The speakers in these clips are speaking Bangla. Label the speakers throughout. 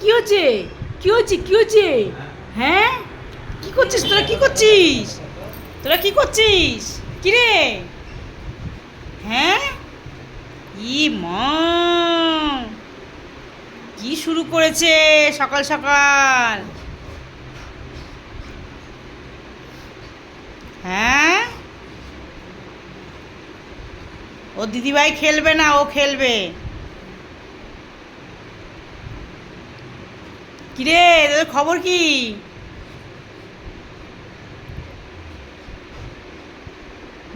Speaker 1: কি হচ্ছে? কি হচ্ছে? কি হচ্ছে? হ্যাঁ, কি করছিস তোরা? কি করছিস তোরা? কি করছিস? কি রে? হ্যাঁ, ই মা, কি শুরু করেছে সকাল সকাল? হ্যাঁ, ও দিদিভাই খেলবে না, ও খেলবে। কিরে, তোদের খবর কি?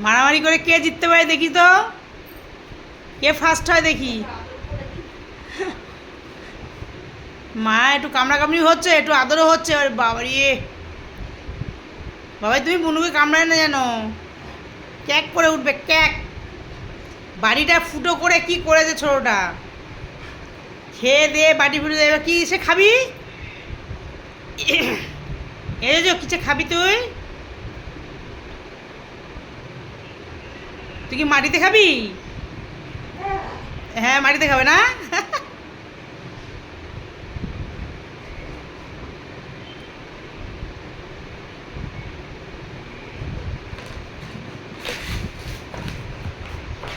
Speaker 1: মারামারি করে কে জিততে পারে দেখি তো, কে ফার্স্ট হয় দেখি। মা একটু কামড়া কামড়ি হচ্ছে, একটু আদরও হচ্ছে। ওর বাবারি, বাবাই তুমি বুনুকে কামড়ায় না জানো, ক্যাক করে উঠবে, ক্যাক। বাড়িটা ফুটো করে কি করেছে ছোটটা, খেয়ে দিয়ে বাড়ি ফুটে দেবে। কি সে খাবি? এই যে কিসে খাবি তুই? তুই কি মাটিতে খাবি? হ্যাঁ, মাটিতে খাবে না।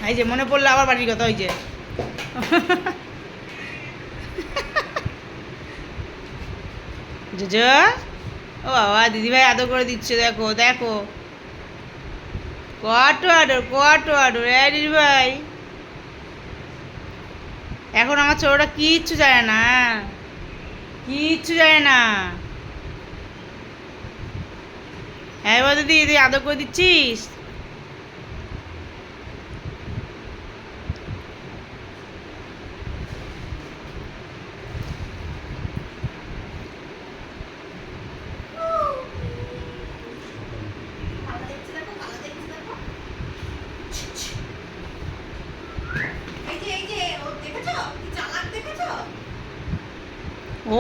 Speaker 1: এই যে মনে পড়লো আবার বাড়ির কথা, ওই যে জোজো, ও বাবা দিদিভাই আদর করে দিচ্ছে, দেখো দেখো, কত আদর, কত আদর। দিদিভাই এখন আমার ছোটটা কিচ্ছু জানে না, কিচ্ছু জানে না। হ্যাঁ এবার দিদি তুই আদর করে দিচ্ছিস।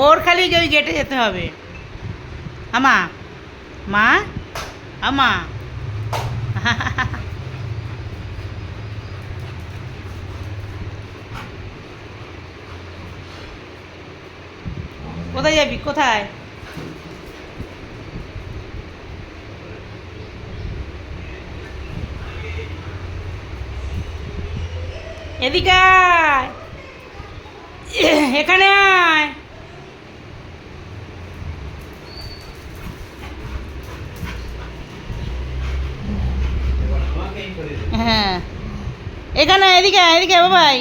Speaker 1: ওর খালি ওই গেটে যেতে হবে। আমা, মা, আমা। কোথায় যাবি, কোথায়? এদিকে আয়, এখানে আয়। হ্যাঁ, এখানে এদিকে এদিকে বাবাই,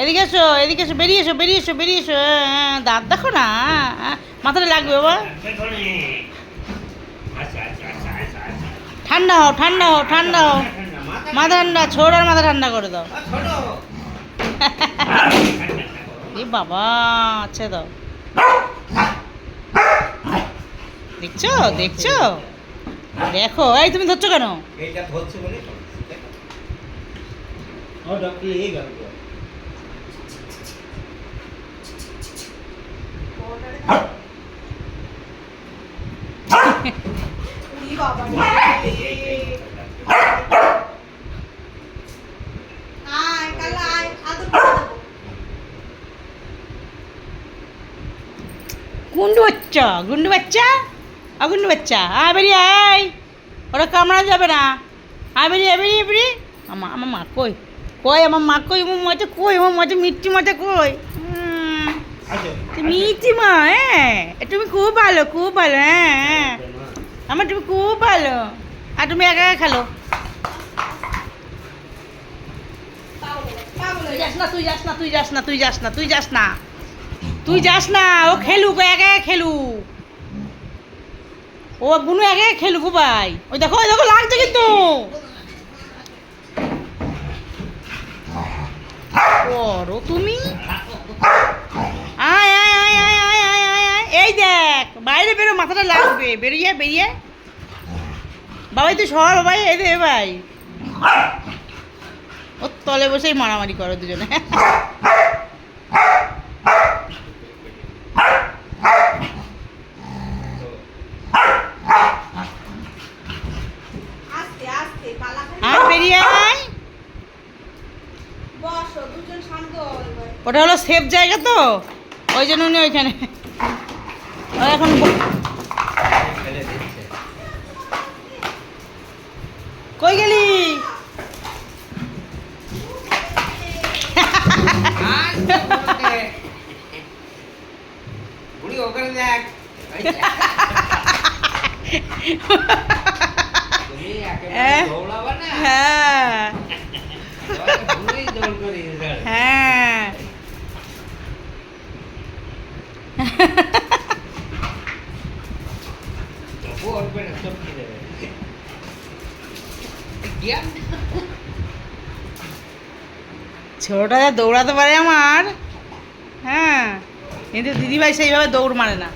Speaker 1: এদিকে এসো, এদিকে এসো, বেরিয়ে এসো, বেরিয়ে এসো, বেরিয়ে এসো। হ্যাঁ, দাঁত দেখো না, মাথাটা লাগবে বাবা। ঠান্ডা হও, ঠান্ডা হও, ঠান্ডা হও, মাথা ঠান্ডা, ছোড়ার মাথা ঠান্ডা করে দাও। এ বাবা, আচ্ছা দাও। দেখছো, দেখছো, দেখো। এই তুমি ধরছো কেন?
Speaker 2: এইটা ধরছে বলে ও ডক্টর এই গেল।
Speaker 1: গুন্ডু বাচ্চা, গুন্ডু বাচ্চা, গুন্ডু বাচ্চা, আয় বেরিয়ে আয়, ওরা কামড়া যাবে না। আয় বেরিয়ে, বেরিয়ে, বেরিয়ে। আমার আমার মা কই, কই আমার মা কই, আমার মজা কই, আমার মজা মিষ্টি মজা কই। মিষ্টি মা, হ্যাঁ তুমি খুব ভালো, খুব ভালো। হ্যাঁ হ্যাঁ, আমার তুমি খুব ভালো। আর তুমি একা একা খেলো। তুই যাস না, তুই যাস না, তুই যাস না, তুই যাস না, তুই যাস না, তুই যাস না। ও খেলুক, ও একা একা খেলুক, ও বুনু একা একা খেলুক। ও ভাই, ওই দেখো, ওই দেখো লাগছে কিন্তু। করো তুমি। আয় আয় আয় আয় আয় আয় আয় আয়, এই দেখ বাইরে বেরো, মাথাটা লাগবে, বেরিয়ে বেরিয়ে। বাবাই তুই সর বাবাই, এই দে ভাই, ওর তলে বসেই মারামারি করো দুজনে। আয় বেরিয়ে আয়। ওটা হলো সেফ জায়গা তো, ও ওই জন্য উনি ওইখানে ও এখন
Speaker 2: ফেলে দিচ্ছে
Speaker 1: কই গেলি
Speaker 2: বুড়ি ওখানে দেখ তুমি একেবারে দৌড়াবা না
Speaker 1: হ্যাঁ
Speaker 2: বুড়ি দৌড় করি
Speaker 1: হ্যাঁ
Speaker 2: তবু উঠবে না সব খেয়ে দেবে জ্ঞান
Speaker 1: ছোটটা যা দৌড়াতে পারে আমার হ্যাঁ কিন্তু দিদিভাই সেইভাবে দৌড় মারে না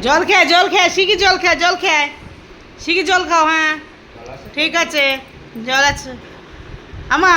Speaker 1: জল খেয়ে শিখি জল খেয়ে শিখি জল খাও হ্যাঁ ঠিক আছে জল আছে আমা